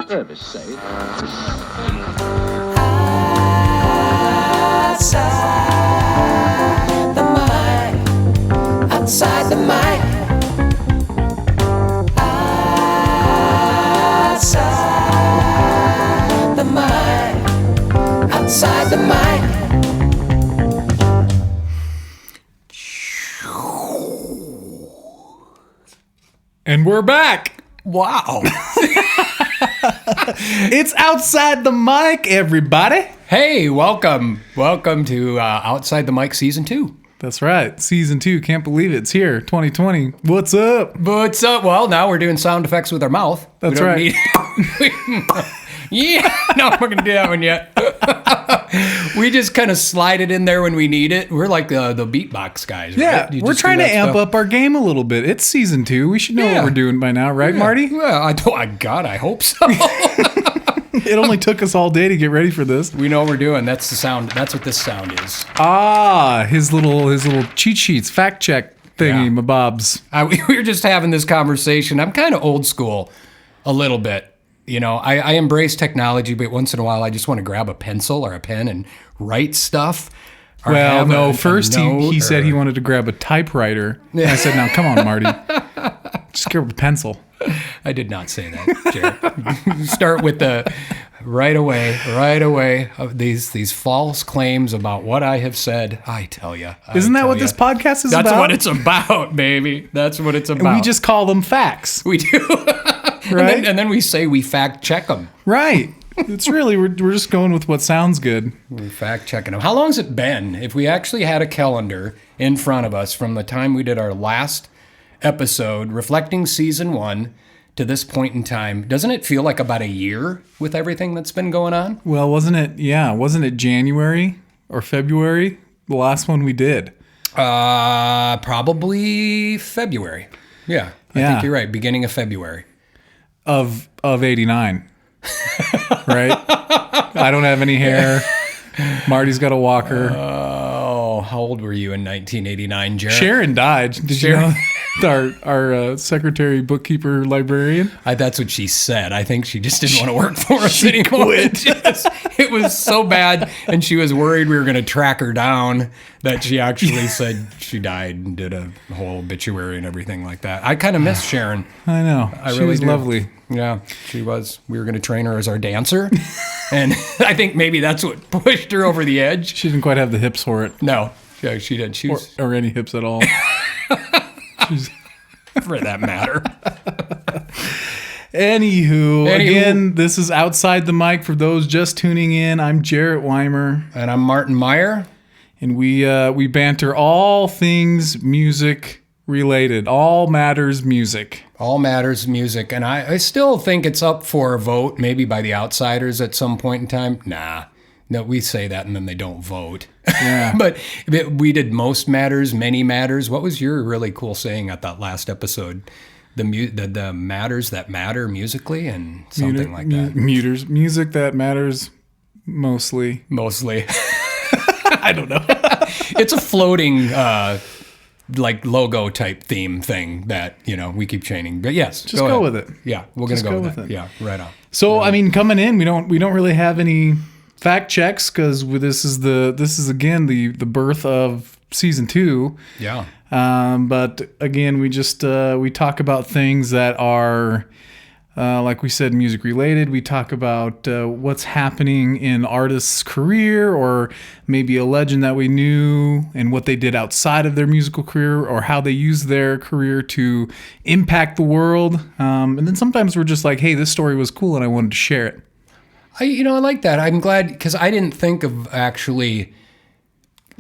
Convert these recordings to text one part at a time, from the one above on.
Service say. Outside the mic. Outside the mic. Outside the mic. And we're back. Wow. It's Outside the Mic, everybody. Hey, welcome. Welcome to Outside the Mic Season 2. That's right. Season 2. Can't believe it. It's here. 2020. What's up? What's up? Well, now we're doing sound effects with our mouth. That's right. Yeah. No, we're going to do that one yet. We just kind of slide it in there when we need it. We're like the beatbox guys, Yeah, right? You we're just trying do to that amp stuff. up our game a little bit. It's Season 2. We should know Yeah. what we're doing by now, right, Yeah. Marty? Well, I hope so. It only took us all day to get ready for this. We know what we're doing. That's the sound. That's what this sound is. Ah, his little cheat sheets, fact check thingy, Yeah. mabobs. We were just having this conversation. I'm kind of old school a little bit. You know, I embrace technology, but once in a while I just want to grab a pencil or a pen and write stuff. Or Well, have no, a first note he said or- he wanted to grab a typewriter. Yeah. I said, now, come on, Marty. Just grab a pencil. I did not say that, Jared. Start with the right away of these false claims about what I have said. I tell you. Isn't that what this podcast is about? That's what it's about, baby. That's what it's about. We just call them facts. We do. Right? And then we say we fact check them. Right. It's really, we're just going with what sounds good. We're fact checking them. How long has it been? If we actually had a calendar in front of us from the time we did our last episode, reflecting season 1 to this point in time, doesn't it feel like about a year with everything that's been going on? Well, wasn't it January or February? The last one we did. Probably February. Yeah, I Yeah. think you're right. Beginning of February. Of 89. Right? I don't have any hair. Marty's got a walker. Oh, how old were you in 1989, Jared? Sharon died. Did you know? Our secretary, bookkeeper, librarian. That's what she said. I think she just didn't want to work for us anymore. It was so bad, and she was worried we were going to track her down that she actually said she died and did a whole obituary and everything like that. I kind of miss Sharon. I know. I She really was do. lovely. Yeah, she was. We were going to train her as our dancer, and I think maybe that's what pushed her over the edge. She didn't quite have the hips for it. No, yeah, she did. She was, Or any hips at all. for that matter. Anywho, again, this is Outside the Mic. For those just tuning in, I'm Jarrett Weimer, And I'm Martin Meyer. and we banter all things music related, all matters music. All matters music. And I still think it's up for a vote, maybe by the outsiders at some point in time. Nah. No, we say that and then they don't vote. Yeah. But we did most matters, many matters. What was your really cool saying at that last episode? The matters that matter musically and something like that. Music that matters mostly. Mostly. I don't know. It's a floating like logo type theme thing that, we keep changing. But yes, Just go with it. Yeah, we're going to Just go go with with it. it. Yeah, right on. So I mean, coming in, we don't really have any fact checks because this is again the birth of season 2. Yeah. But again, we just we talk about things that are like we said, music related. We talk about what's happening in artists' career, or maybe a legend that we knew and what they did outside of their musical career, or how they used their career to impact the world. And then sometimes we're just like, hey, this story was cool and I wanted to share it. I like that. I'm glad because I didn't think of actually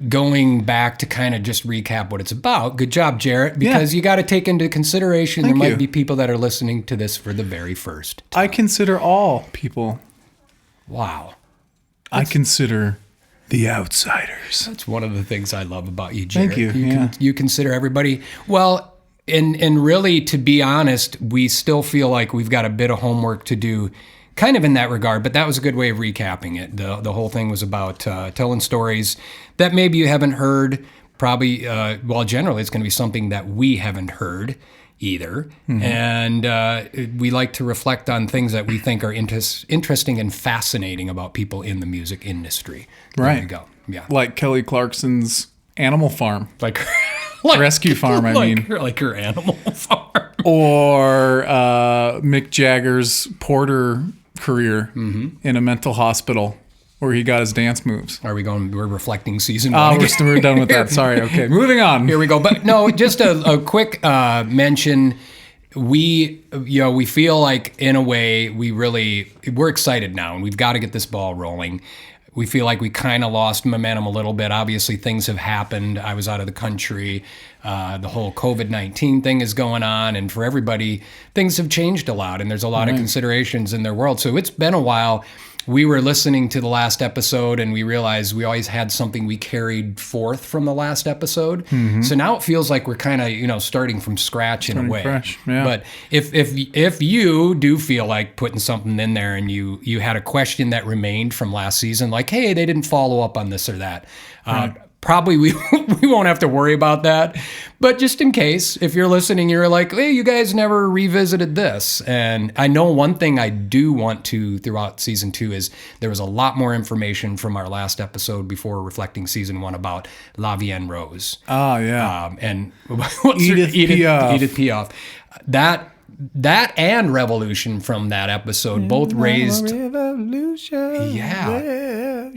going back to kind of just recap what it's about. Good job, Jarrett, because you got to take into consideration Thank there might you. be people that are listening to this for the very first time. I consider all people. Wow. I consider the outsiders. That's one of the things I love about you, Jarrett. Thank you. You consider everybody. Well, and really, to be honest, we still feel like we've got a bit of homework to do kind of in that regard, but that was a good way of recapping it. The whole thing was about telling stories that maybe you haven't heard. Probably, generally it's going to be something that we haven't heard. either. And we like to reflect on things that we think are interesting and fascinating about people in the music industry. There Right. you go. Yeah. Like Kelly Clarkson's Animal Farm. Like Rescue Farm, I mean. Like her Animal Farm. Or Mick Jagger's Porter career in a mental hospital where he got his dance moves. We're reflecting season one. We're done with that. Sorry. Okay, moving on. Here we go. But no, just a quick mention. We feel like in a way we're excited now, and we've got to get this ball rolling. We feel like we kind of lost momentum a little bit. Obviously, things have happened. I was out of the country. The whole COVID-19 thing is going on. And for everybody, things have changed a lot. And there's a lot of considerations in their world. So it's been a while. We were listening to the last episode and we realized we always had something we carried forth from the last episode. So now it feels like we're kind of, starting from scratch in a way. Fresh, yeah. But if you do feel like putting something in there and you had a question that remained from last season, like, hey, they didn't follow up on this or that, probably we won't have to worry about that. But just in case, if you're listening, you're like, hey, you guys never revisited this. And I know one thing I do want to throughout season 2 is there was a lot more information from our last episode before reflecting season 1 about La Vie en Rose. Oh, yeah. And Edith Piaf. Edith Piaf. That and Revolution from that episode both raised. Revolution. Yeah.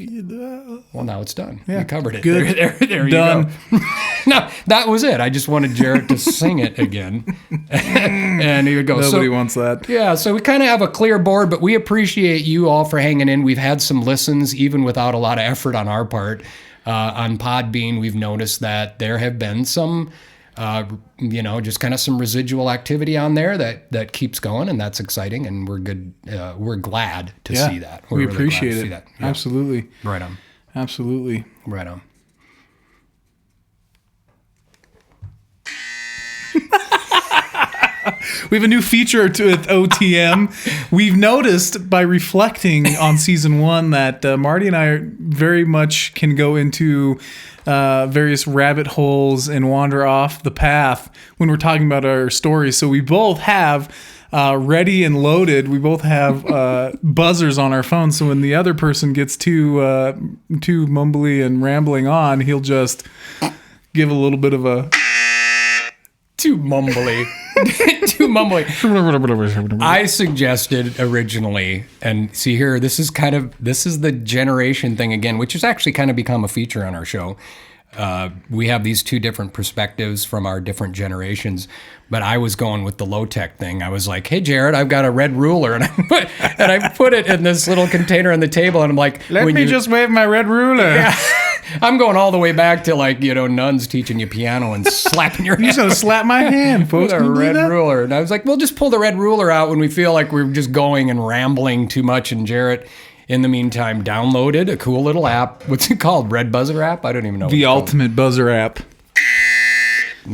Well, now it's done. Yeah. We covered it. Good. There Done. you go. No, that was it. I just wanted Jarrett to sing it again. And here we go. Nobody wants that. Yeah, so we kind of have a clear board, but we appreciate you all for hanging in. We've had some listens, even without a lot of effort on our part. On Podbean, we've noticed that there have been some, just kind of some residual activity on there that keeps going, and that's exciting, and we're good. We're glad to see that. We We're really appreciate glad to it. see that. Yeah. Absolutely. Right on. Absolutely. Right on. We have a new feature to it, OTM. We've noticed by reflecting on season 1 that Marty and I very much can go into various rabbit holes and wander off the path when we're talking about our stories. So we both have ready and loaded. We both have buzzers on our phone. So when the other person gets too mumbly and rambling on, he'll just give a little bit of a... Too mumbly. Too mumbly. I suggested originally, and see here, this is the generation thing again, which has actually kind of become a feature on our show. We have these two different perspectives from our different generations, but I was going with the low-tech thing. I was like, hey, Jared, I've got a red ruler, and I put it in this little container on the table, and I'm like... Let me just wave my red ruler. Yeah. I'm going all the way back to nuns teaching you piano and slapping your hand. You're going to slap my hand, folks. With a red ruler. And I was like, we'll just pull the red ruler out when we feel like we're just going and rambling too much. And Jarrett, in the meantime, downloaded a cool little app. What's it called? Red Buzzer app? I don't even know. The ultimate buzzer app.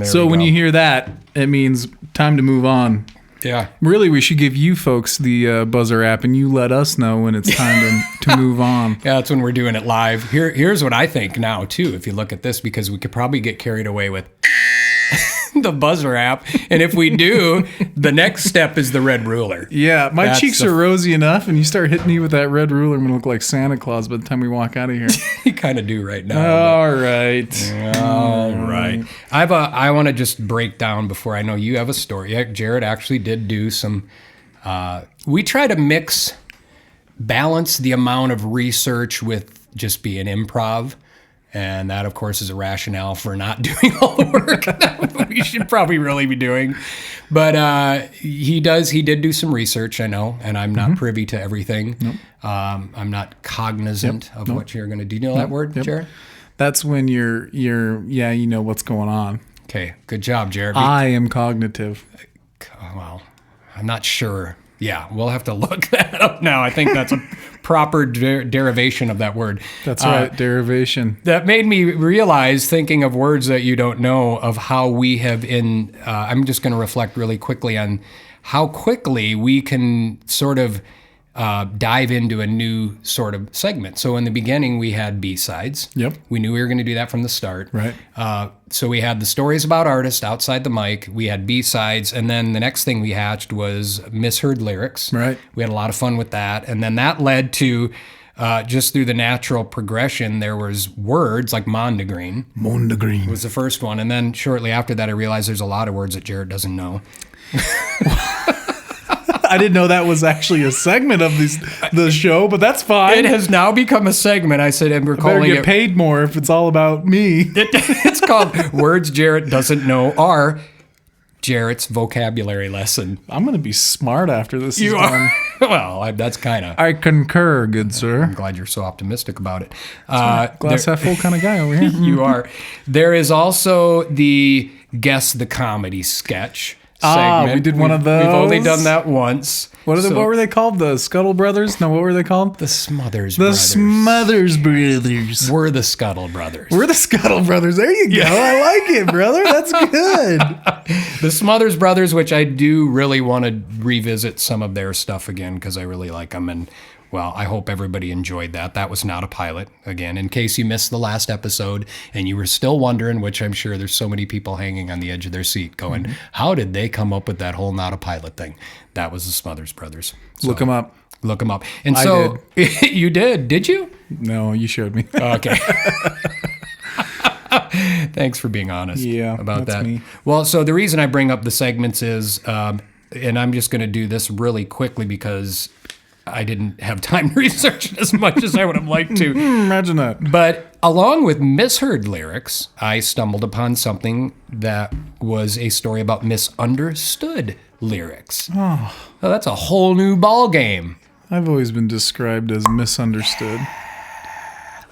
So when you hear that, it means time to move on. Yeah. Really, we should give you folks the buzzer app, and you let us know when it's time to move on. Yeah, that's when we're doing it live. Here's what I think now, too, if you look at this, because we could probably get carried away with the buzzer app. And if we do, the next step is the red ruler. Yeah, my cheeks are rosy enough, and you start hitting me with that red ruler, I'm going to look like Santa Claus by the time we walk out of here. You kind of do right now. All right. I want to just break down before I know you have a story. Jared actually did do some... we try to balance the amount of research with just being improv. And that, of course, is a rationale for not doing all the work that we should probably really be doing. But he did do some research, I know, and I'm not privy to everything. Nope. I'm not cognizant of what you're going to do. Do you know that word, Jared? That's when you know what's going on. Okay, good job, Jared. I am cognitive. Well, I'm not sure. Yeah, we'll have to look that up now. I think that's a proper derivation of that word. That's right, derivation. That made me realize, thinking of words that you don't know, of how we have I'm just going to reflect really quickly on how quickly we can sort of dive into a new sort of segment. So in the beginning, we had B-sides. Yep. We knew we were going to do that from the start. Right. So we had the stories about artists outside the mic. We had B-sides. And then the next thing we hatched was misheard lyrics. Right. We had a lot of fun with that. And then that led to, just through the natural progression, there was words like mondegreen. Mondegreen Was the first one. And then shortly after that, I realized there's a lot of words that Jarrett doesn't know. I didn't know that was actually a segment of the show, but that's fine. It has now become a segment. I said, and we're Better calling get it. paid more if it's all about me. It's called Words Jarrett Doesn't Know, or Jarrett's Vocabulary Lesson. I'm going to be smart after this You is are. done. Well, that's kind of. I concur, good sir. I'm glad you're so optimistic about it. Glass half full kind of guy over here. You are. There is also the Guess the Comedy sketch. Segment. We did one of those. We've only done that once. What were they called? The Scuttle Brothers? No, what were they called? The Smothers The Brothers. Smothers Brothers. We're the Scuttle Brothers. We're the Scuttle Brothers. There you go. I like it, brother. That's good. The Smothers Brothers, which I do really want to revisit some of their stuff again because I really like them. And, well, I hope everybody enjoyed that. That was not a pilot. Again, in case you missed the last episode and you were still wondering, which I'm sure there's so many people hanging on the edge of their seat going, how did they come up with that whole not a pilot thing? That was the Smothers Brothers. So, Look them up. Look them up. And I so you did you? No, you showed me. Okay. Thanks for being honest about that's that. me. Well, so the reason I bring up the segments is, and I'm just going to do this really quickly because I didn't have time to research it as much as I would have liked to. Imagine that. But along with misheard lyrics, I stumbled upon something that was a story about misunderstood lyrics. Oh, that's a whole new ball game. I've always been described as misunderstood.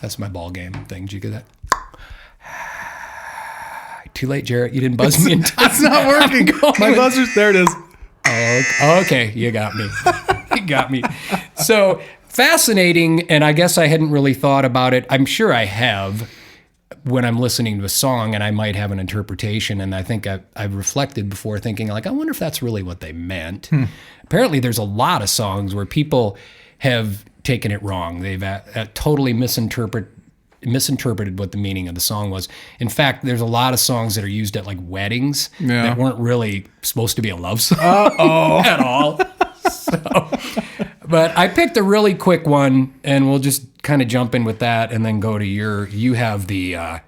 That's my ball game thing. Did you get that? Too late, Jarrett. You didn't buzz me in time. It's not working. My buzzer's there. It is. Oh, okay, you got me. You got me. So fascinating, and I guess I hadn't really thought about it. I'm sure I have when I'm listening to a song, and I might have an interpretation, and I think I've reflected before thinking, like, I wonder if that's really what they meant. Apparently, there's a lot of songs where people have taken it wrong. They've totally misinterpreted what the meaning of the song was. In fact, there's a lot of songs that are used at like weddings that weren't really supposed to be a love song at all. But I picked a really quick one, and we'll just kind of jump in with that, and then go to you have the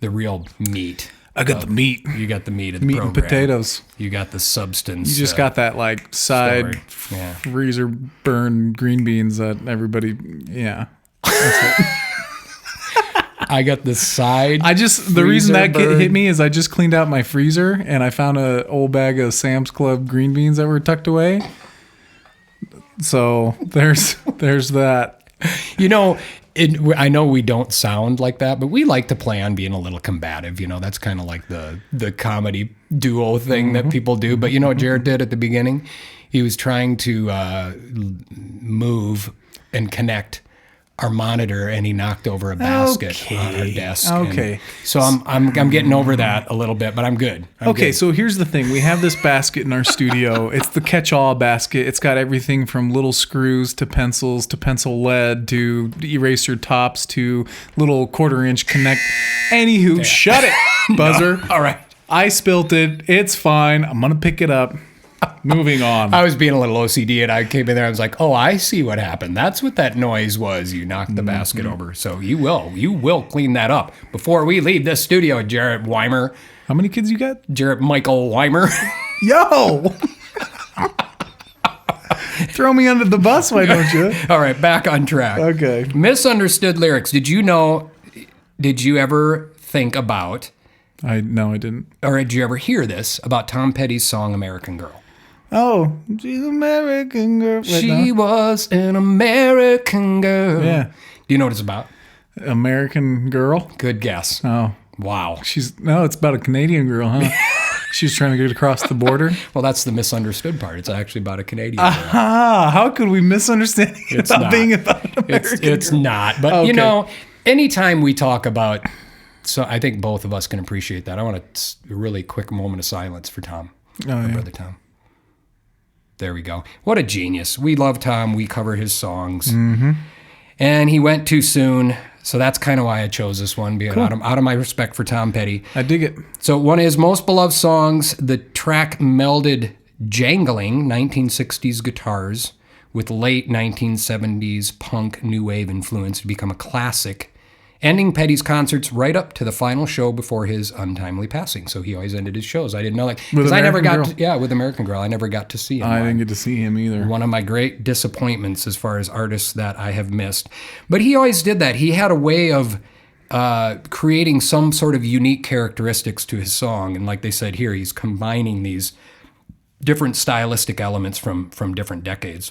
real meat. I got the meat. You got the meat of the Meat program. and potatoes. You got the substance. You just got that like side freezer burn green beans that everybody. Yeah. That's it. I got the side. The reason that hit me is I just cleaned out my freezer and I found an old bag of Sam's Club green beans that were tucked away. So there's that. You know, I know we don't sound like that, but we like to play on being a little combative. You know, that's kind of like the comedy duo thing that people do. But you know what Jared did at the beginning? He was trying to move and connect our monitor, and he knocked over a basket on our desk. Okay. And so I'm getting over that a little bit, but I'm good. I'm good. So here's the thing. We have this basket in our studio. It's the catch-all basket. It's got everything from little screws to pencils to pencil lead to eraser tops to little 1/4-inch connect. Anywho, shut it, buzzer. No. All right. I spilt it. It's fine. I'm going to pick it up. Moving on. I was being a little OCD, and I came in there. I was like, "Oh, I see what happened. That's what that noise was. You knocked the basket over. So you will clean that up before we leave this studio, Jarrett Weimer. How many kids you got? Jarrett Michael Weimer. Yo! Throw me under the bus, why don't you? All right, back on track. Okay. Misunderstood lyrics. Did you ever think about, No, I didn't. or did you ever hear this about Tom Petty's song American Girl? Oh, she's American girl. She was an American girl. Yeah. Do you know what it's about? American girl? Good guess. Oh. Wow. It's about a Canadian girl, huh? She's trying to get across the border. Well, that's the misunderstood part. It's actually about a Canadian girl. Aha! How could we misunderstand it It's without not. being about an American It's girl? not. But, you know, anytime we talk about, so I think both of us can appreciate that. I want a really quick moment of silence for Tom, my brother Tom. There we go. What a genius. We love Tom. We cover his songs. Mm-hmm. And he went too soon. So that's kind of why I chose this one, being out of my respect for Tom Petty. I dig it. So one of his most beloved songs, the track melded jangling 1960s guitars with late 1970s punk new wave influence to become a classic, ending Petty's concerts right up to the final show before his untimely passing. So he always ended his shows. I didn't know that. Because I never got to, with American Girl. I never got to see him. I didn't get to see him either. One of my great disappointments as far as artists that I have missed. But he always did that. He had a way of creating some sort of unique characteristics to his song. And like they said here, he's combining these different stylistic elements from different decades.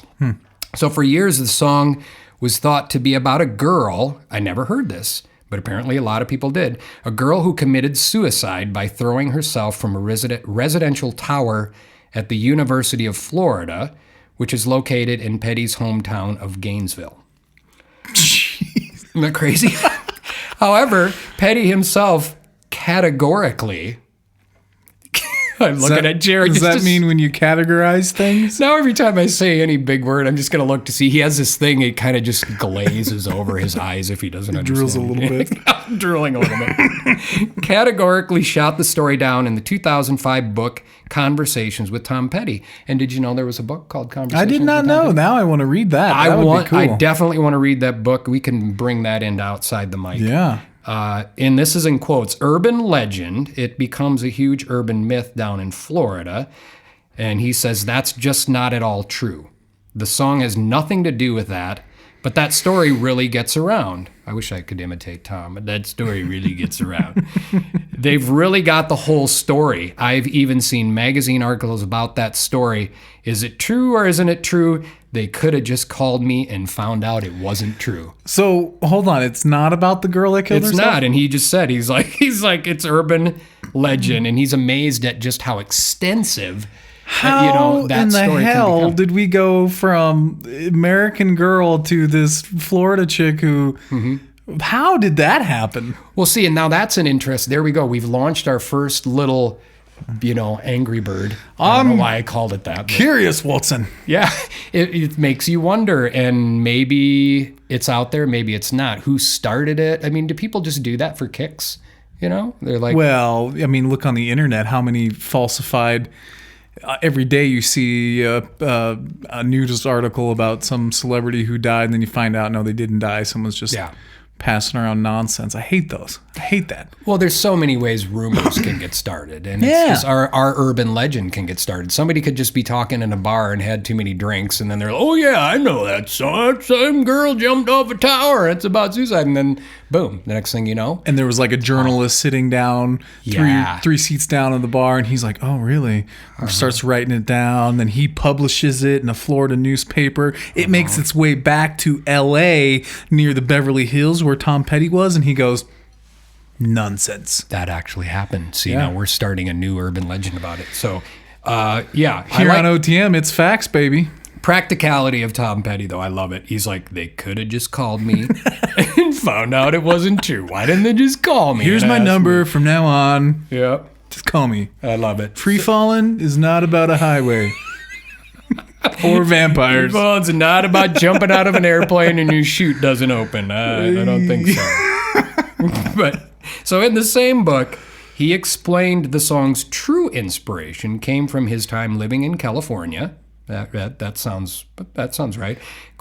So for years, the song was thought to be about a girl. I never heard this, but apparently a lot of people did. A girl who committed suicide by throwing herself from a residential tower at the University of Florida, which is located in Petty's hometown of Gainesville. Jeez. Isn't that crazy? However, Petty himself categorically... I'm looking at Jared. Does that mean when you categorize things? Now every time I say any big word, I'm just going to look to see. He has this thing, it kind of just glazes over his eyes if he doesn't understand. Drools a little bit. I'm drooling a little bit. Categorically shot the story down in the 2005 book Conversations with Tom Petty. And did you know there was a book called Conversations? I did not know. Now I want to read that. That would be cool. I definitely want to read that book. We can bring that into outside the mic. Yeah. And this is in quotes, urban legend. It becomes a huge urban myth down in Florida. And he says that's just not at all true. The song has nothing to do with that, but that story really gets around. I wish I could imitate Tom, but that story really gets around. They've really got the whole story. I've even seen magazine articles about that story. Is it true or isn't it true? They could have just called me and found out it wasn't true. So hold on, it's not about the girl that killed herself? It's not, and he just said he's like it's urban legend, and he's amazed at just how extensive. How that in the story hell did we go from American Girl to this Florida chick who? Mm-hmm. How did that happen? Well, see, and now that's an interest. There we go. We've launched our first little. Angry Bird. I don't know why I called it that. Curious, Watson. Yeah, it makes you wonder, and maybe it's out there, maybe it's not. Who started it? I mean, do people just do that for kicks? They're like... Well, I mean, look on the internet, how many falsified... every day you see a news article about some celebrity who died, and then you find out, no, they didn't die. Someone's just... passing around nonsense. I hate those. I hate that. Well, there's so many ways rumors can get started. And it's just our urban legend can get started. Somebody could just be talking in a bar and had too many drinks, and then they're like, oh yeah, I know that song. Some girl jumped off a tower. It's about suicide. And then boom, the next thing you know. And there was like a journalist sitting down three seats down in the bar, and he's like, oh really? Starts writing it down. Then he publishes it in a Florida newspaper. It makes its way back to L.A. near the Beverly Hills where Tom Petty was, and he goes, nonsense. That actually happened. See, now we're starting a new urban legend about it. So, Here on OTM, it's facts, baby. Practicality of Tom Petty, though, I love it. He's like, they could have just called me and found out it wasn't true. Why didn't they just call me? Here's my number from now on. Yeah. Just call me. I love it. Free Fallin' is not about a highway. Or vampires. Well, it's not about jumping out of an airplane and your chute doesn't open. I don't think so. But so in the same book, he explained the song's true inspiration came from his time living in California. That sounds right.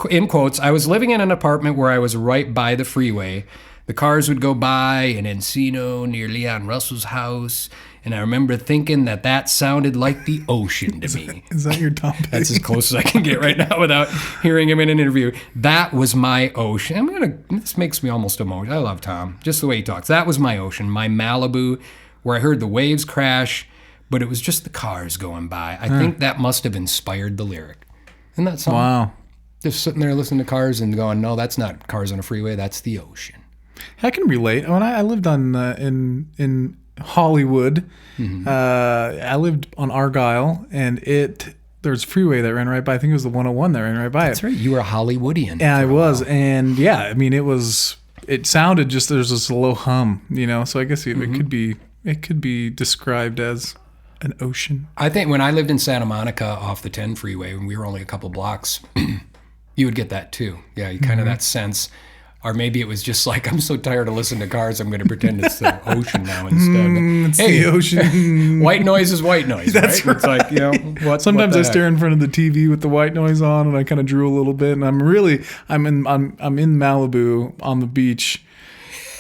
In quotes, I was living in an apartment where I was right by the freeway. The cars would go by in Encino near Leon Russell's house. And I remember thinking that sounded like the ocean to me. Is that your Tom Petty? That's as close as I can get right now without hearing him in an interview. That was my ocean. This makes me almost emotional. I love Tom, just the way he talks. That was my ocean, my Malibu, where I heard the waves crash, but it was just the cars going by. I think that must have inspired the lyric. Isn't that song? Wow. Just sitting there listening to cars and going, no, that's not cars on a freeway. That's the ocean. I can relate. When I lived on in Hollywood, I lived on Argyle, and there's a freeway that ran right by. I think it was the 101 that ran right by. That's right. You were a Hollywoodian. Yeah, I was, and yeah, I mean, it sounded just there's this low hum, So I guess it could be described as an ocean. I think when I lived in Santa Monica off the 10 freeway, when we were only a couple blocks, you would get that too. Yeah, you kind of that sense. Or maybe it was just like, I'm so tired of listening to cars, I'm going to pretend it's the ocean now instead. It's the ocean. White noise is white noise, That's right? It's like, what? Sometimes what I the stare in front of the TV with the white noise on, and I kind of drool a little bit. And I'm in Malibu on the beach,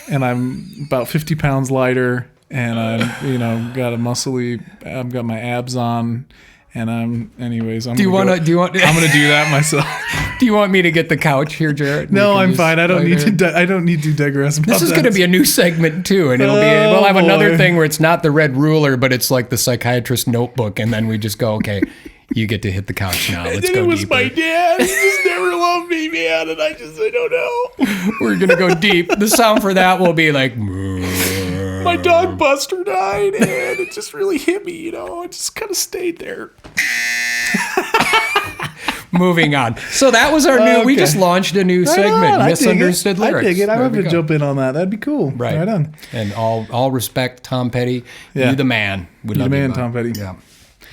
and I'm about 50 pounds lighter, and I'm got I've got my abs on. And I'm gonna do that myself. Do you want me to get the couch here, Jarrett? No, I'm fine. I don't need to digress about This is going to be a new segment too, and we'll have another thing where it's not the red ruler, but it's like the psychiatrist notebook, and then we just go, okay, you get to hit the couch now. Let's go. It was deeper. My dad. He just never loved me, man, and I don't know. We're gonna go deep. The sound for that will be like. My dog Buster died, and it just really hit me. It just kind of stayed there. Moving on. So that was our new. We just launched a new segment. Misunderstood lyrics. I dig it. I'm going to jump in on that. That'd be cool. Right on. And all respect, Tom Petty. Yeah. You the man. You the man, Tom Petty. Yeah.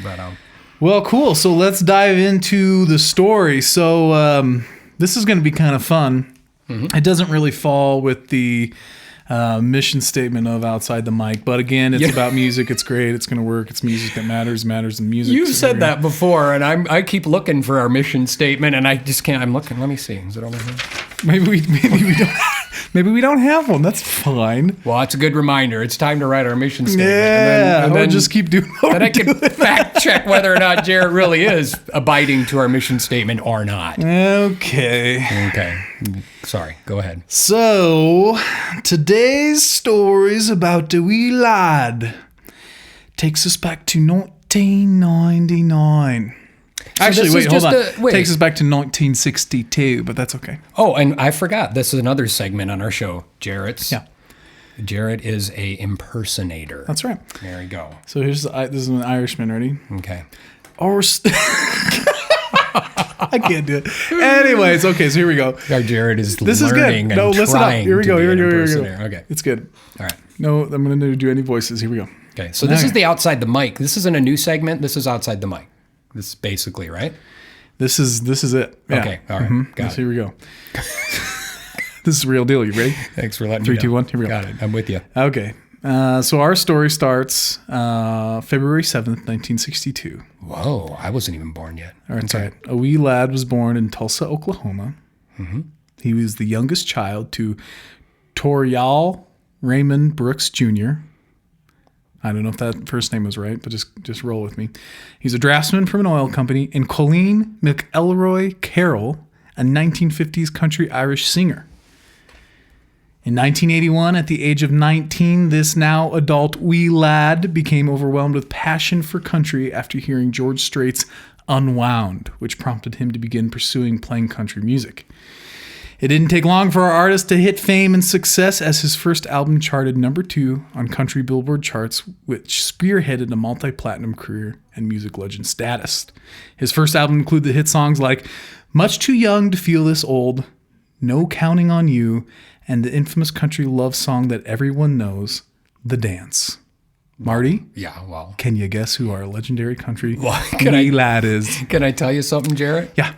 Right on. Well, cool. So let's dive into the story. So this is going to be kind of fun. Mm-hmm. It doesn't really fall with the mission statement of Outside the Mic, but again, it's about music. It's great. It's going to work. It's music that matters in music. You've said that before, and I keep looking for our mission statement, and I just can't. I'm looking. Let me see. Is it over here? Maybe we don't. Maybe we don't have one. That's fine. Well, it's a good reminder. It's time to write our mission statement. Yeah, and then just keep doing. Then I can fact check whether or not Jarrett really is abiding to our mission statement or not. Okay. Sorry. Go ahead. So today's story's about a wee lad. Takes us back to 1999. Actually, wait, hold on. Takes us back to 1962, but that's okay. Oh, and I forgot. This is another segment on our show, Jarrett's. Yeah. Jarrett is a impersonator. That's right. There you go. So this is an Irishman. Ready? Okay. I can't do it. Anyways, okay, so here we go. Jarrett is learning and listen up. Here we go. Okay. It's good. All right. No, I'm going to do any voices. Here we go. Okay, so this is the Outside the Mic. This isn't a new segment. This is Outside the Mic. This is basically, right? This is it. Yeah. Okay, all right. Got it. Here we go. This is a real deal. You ready? Thanks for letting 3, me know. 2, 1. Here we go. Got it. I'm with you. Okay. So our story starts February 7th, 1962. Whoa, I wasn't even born yet. All right, that's right. A wee lad was born in Tulsa, Oklahoma. Mm-hmm. He was the youngest child to Torial Raymond Brooks Jr. I don't know if that first name was right, but just roll with me. He's a draftsman from an oil company, and Colleen McElroy Carroll, a 1950s country Irish singer. In 1981, at the age of 19, this now adult wee lad became overwhelmed with passion for country after hearing George Strait's Unwound, which prompted him to begin pursuing playing country music. It didn't take long for our artist to hit fame and success, as his first album charted number 2 on country Billboard charts, which spearheaded a multi-platinum career and music legend status. His first album included the hit songs like Much Too Young to Feel This Old, No Counting on You, and the infamous country love song that everyone knows, The Dance. Marty? Yeah, well. Can you guess who our legendary country wee lad is? Can I tell you something, Jarrett? Yeah.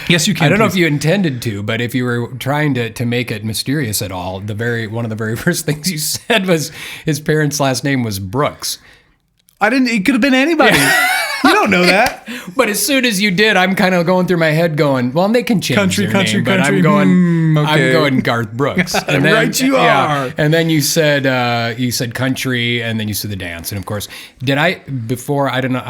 Yes, you can. I don't know if you intended to, but if you were trying to make it mysterious at all, one of the very first things you said was his parents' last name was Brooks. It could have been anybody. Yeah. You don't know that. But as soon as you did, I'm kind of going through my head going, well, they can change their name, but I'm going Garth Brooks. And then, right you are. And then you said country, and then you said The Dance. And of course, I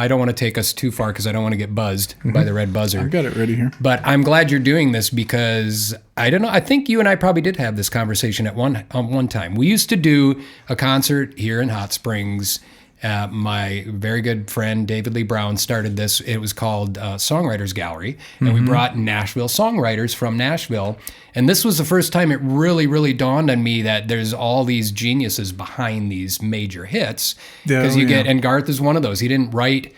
don't want to take us too far because I don't want to get buzzed by the red buzzer. I've got it ready here. But I'm glad you're doing this because I don't know. I think you and I probably did have this conversation at one time. We used to do a concert here in Hot Springs. My very good friend David Lee Brown started this. It was called Songwriters Gallery, and we brought Nashville songwriters from Nashville. And this was the first time it really, really dawned on me that there's all these geniuses behind these major hits. Because and Garth is one of those. He didn't write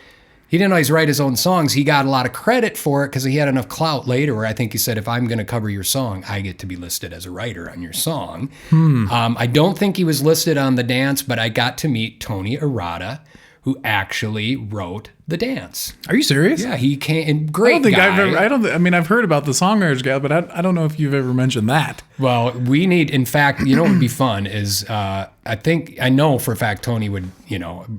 he didn't always write his own songs. He got a lot of credit for it because he had enough clout later where I think he said, if I'm going to cover your song, I get to be listed as a writer on your song. I don't think he was listed on The Dance, but I got to meet Tony Arata, who actually wrote The Dance. Are you serious? Yeah, he came. Great I don't think guy. I've heard about the Songwriters Guild, but I don't know if you've ever mentioned that. Well, we need, in fact, you know what would be fun is I know for a fact Tony would,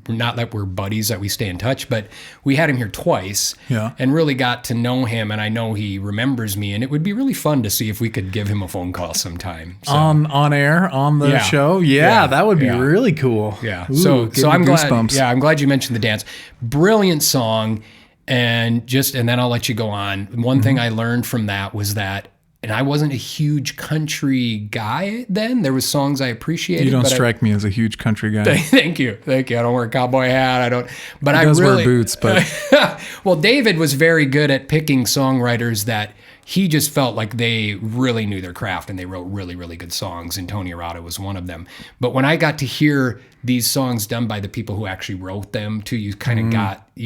not that we're buddies, that we stay in touch, but we had him here twice and really got to know him. And I know he remembers me, and it would be really fun to see if we could give him a phone call sometime. So, on air, on the show? Yeah, that would be really cool. Yeah. Ooh, so I'm glad. goosebumps. Yeah, I'm glad you mentioned The Dance. Brilliant song. And then I'll let you go on. One thing I learned from that was that, and I wasn't a huge country guy then. There was songs I appreciated. You don't strike me as a huge country guy. Thank you. I don't wear a cowboy hat. But He does wear boots, but well, David was very good at picking songwriters that he just felt like they really knew their craft and they wrote really, really good songs. And Tony Arata was one of them. But when I got to hear these songs done by the people who actually wrote them too, you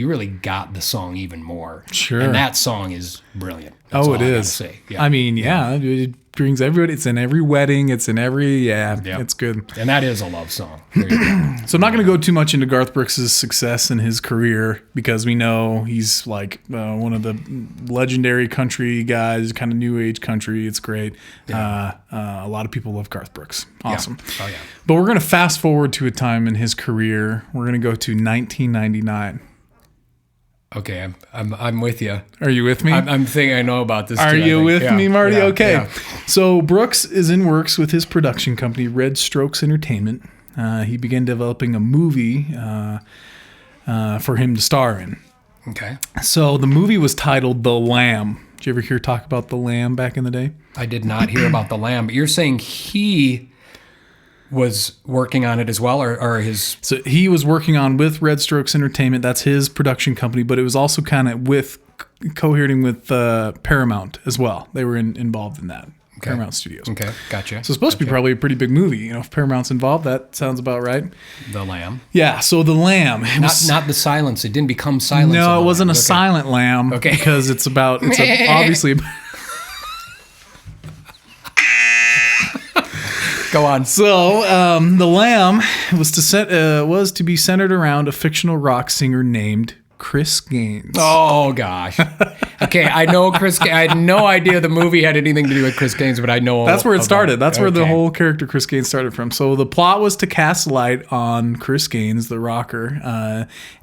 really got the song even more. Sure. And that song is brilliant. That's it is. Yeah. I mean, it brings everybody. It's in every wedding. It's in every, it's good. And that is a love song. There you go. So I'm not going to go too much into Garth Brooks' success in his career because we know he's like one of the legendary country guys, kind of new age country. It's great. Yeah. A lot of people love Garth Brooks. Awesome. Yeah. Oh, yeah. But we're going to fast forward to a time in his career. We're going to go to 1999. Okay, I'm with you. Are you with me? I'm thinking I know about this. Are you with me, Marty? Yeah, okay. Yeah. So Brooks is in works with his production company, Red Strokes Entertainment. He began developing a movie for him to star in. Okay. So the movie was titled The Lamb. Did you ever hear talk about The Lamb back in the day? I did not hear about The Lamb, but you're saying he was working on it as well, or his... So he was working on with Red Strokes Entertainment. That's his production company, but it was also kind of cohering with Paramount as well. They were involved in that. Okay. Paramount Studios. Okay, gotcha. So it's supposed to be probably a pretty big movie. If Paramount's involved, that sounds about right. The Lamb. Yeah, so The Lamb. Not the silence. It didn't become silence. No, it wasn't a silent lamb. Okay. Because it's obviously... Go on. So, The Lamb was to be centered around a fictional rock singer named Chris Gaines. Oh gosh. Okay, I know Chris. I had no idea the movie had anything to do with Chris Gaines, but I know that's where it started. That's where the whole character Chris Gaines started from. So the plot was to cast light on Chris Gaines, the rocker,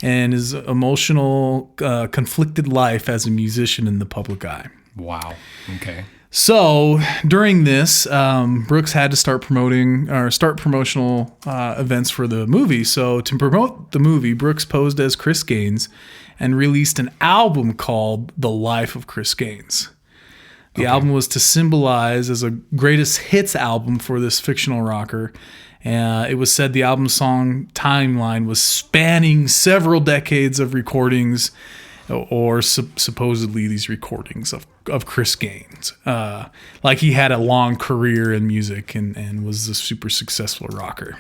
and his emotional, conflicted life as a musician in the public eye. Wow. Okay. So during this, Brooks had to start promotional events for the movie. So to promote the movie, Brooks posed as Chris Gaines and released an album called The Life of Chris Gaines. The album was to symbolize as a greatest hits album for this fictional rocker. It was said the album song timeline was spanning several decades of recordings, or supposedly these recordings of Chris Gaines. Like he had a long career in music and was a super successful rocker.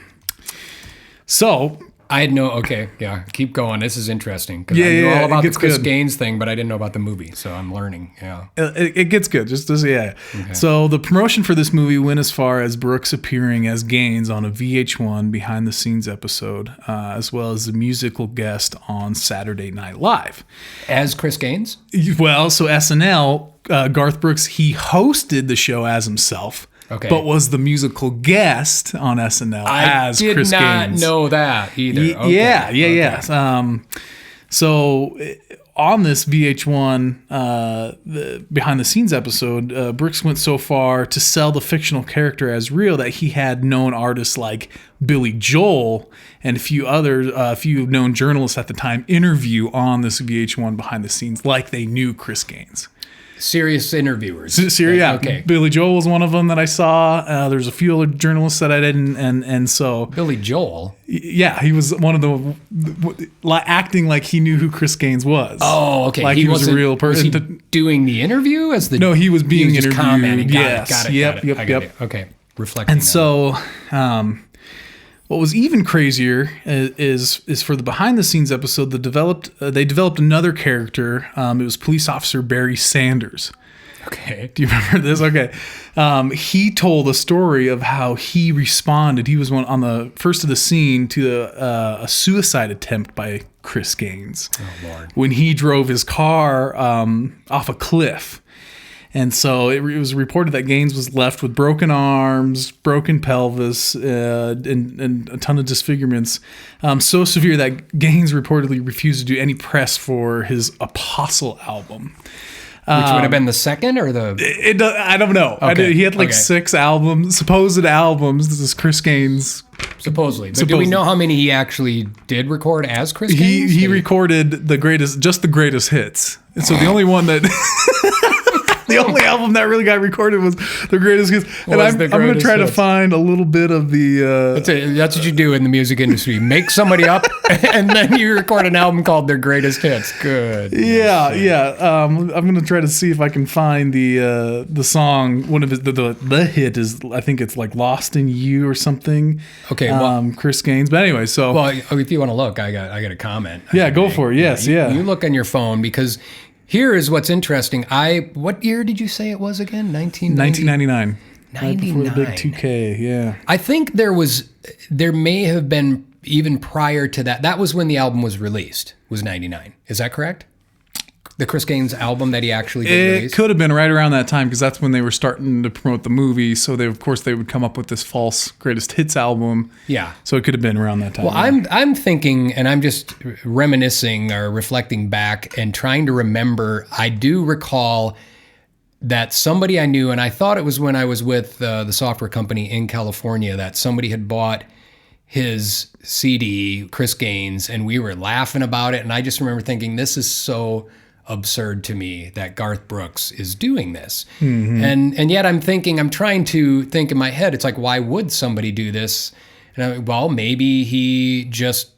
So I had keep going. This is interesting. I knew all about the Chris Gaines thing, but I didn't know about the movie, so I'm learning. Yeah. It gets good. Okay. So the promotion for this movie went as far as Brooks appearing as Gaines on a VH1 behind the scenes episode, as well as a musical guest on Saturday Night Live. As Chris Gaines? Well, so SNL, Garth Brooks, he hosted the show as himself. Okay. But was the musical guest on SNL as Chris Gaines. I did not know that either. Yeah. So on this VH1 the behind the scenes episode, Brooks went so far to sell the fictional character as real that he had known artists like Billy Joel and a few known journalists at the time interview on this VH1 behind the scenes like they knew Chris Gaines. Serious interviewers. Yeah. Okay. Billy Joel was one of them that I saw. There's a few other journalists that I didn't, and so Billy Joel. Yeah, he was one of the acting like he knew who Chris Gaines was. Oh, okay. Like he was a real person. Was he doing the interview as the? No, he was being interviewed. Commenting. Yes. Got it. Yep. Okay. Reflecting. And so, What was even crazier is for the behind the scenes episode, they developed another character. It was police officer Barry Sanders. Okay. Do you remember this? Okay. He told a story of how he responded. He was on the first of the scene to a suicide attempt by Chris Gaines. Oh, Lord. When he drove his car off a cliff. And so it was reported that Gaines was left with broken arms, broken pelvis, and a ton of disfigurements. So severe that Gaines reportedly refused to do any press for his Apostle album. Which would have been the second or the... I don't know. Okay. He had like 6 albums, supposed albums. This is Chris Gaines. Supposedly. But do we know how many he actually did record as Chris Gaines? He recorded the greatest hits. And so the only one that... The only album that really got recorded was The Greatest Hits. And I'm going to try to find a little bit of the... That's what you do in the music industry. Make somebody up, and then you record an album called Their Greatest Hits. Good. Yeah. I'm going to try to see if I can find the song. One of his... The hit is, I think it's like Lost in You or something. Okay. Well, Chris Gaines. But anyway, so... Well, if you want to look, I got a comment. Yeah, go for it. Yes, yeah. You look on your phone because... Here is what's interesting. What year did you say it was again? 1999. 99. Right before the big 2K, yeah. I think there may have been even prior to that. That was when the album was released, was 99. Is that correct? The Chris Gaines album that he actually did release? It could have been right around that time because that's when they were starting to promote the movie. So they would come up with this false greatest hits album. Yeah. So it could have been around that time. Well, I'm thinking, and I'm just reminiscing or reflecting back and trying to remember. I do recall that somebody I knew, and I thought it was when I was with the software company in California, that somebody had bought his CD, Chris Gaines, and we were laughing about it. And I just remember thinking, this is so absurd to me that Garth Brooks is doing this. Mm-hmm. And yet I'm trying to think in my head, it's like, why would somebody do this? And well, maybe he just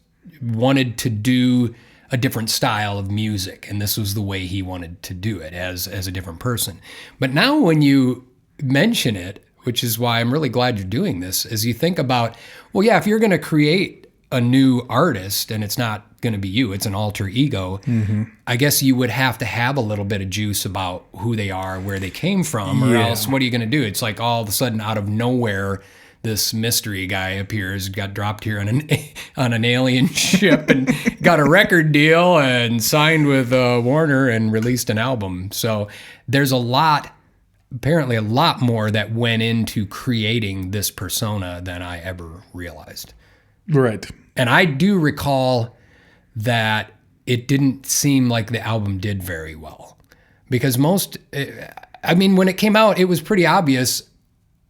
wanted to do a different style of music, and this was the way he wanted to do it as a different person. But now when you mention it, which is why I'm really glad you're doing this, is you think about, well, yeah, if you're going to create a new artist and it's not going to be you, it's an alter ego, mm-hmm. I guess you would have to have a little bit of juice about who they are, where they came from, or else what are you going to do? It's like all of a sudden out of nowhere, this mystery guy appears, got dropped here on an alien ship and got a record deal and signed with Warner and released an album. So there's apparently a lot more that went into creating this persona than I ever realized. Right. And I do recall that it didn't seem like the album did very well. Because when it came out, it was pretty obvious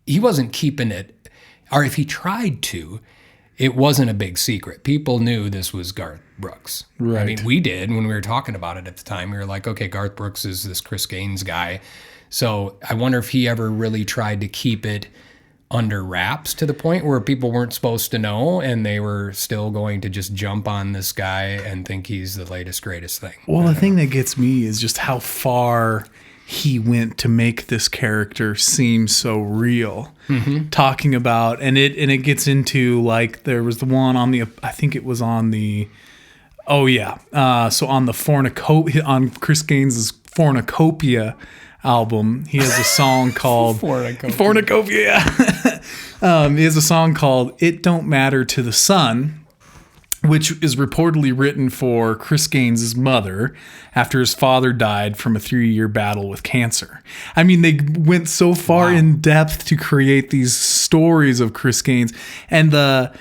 he wasn't keeping it. Or if he tried to, it wasn't a big secret. People knew this was Garth Brooks. Right. I mean, we did when we were talking about it at the time. We were like, okay, Garth Brooks is this Chris Gaines guy. So I wonder if he ever really tried to keep it under wraps to the point where people weren't supposed to know and they were still going to just jump on this guy and think he's the latest, greatest thing. Well, the thing that gets me is just how far he went to make this character seem so real. Mm-hmm. Talking about, and it gets into, like, there was the one on the, I think it was on the, so on the on Chris Gaines's Fornicopia album, he has a song called Fornicopia. He has a song called It Don't Matter to the Sun, which is reportedly written for Chris Gaines's mother after his father died from a 3-year battle with cancer. I mean, they went so far in depth to create these stories of Chris Gaines. And the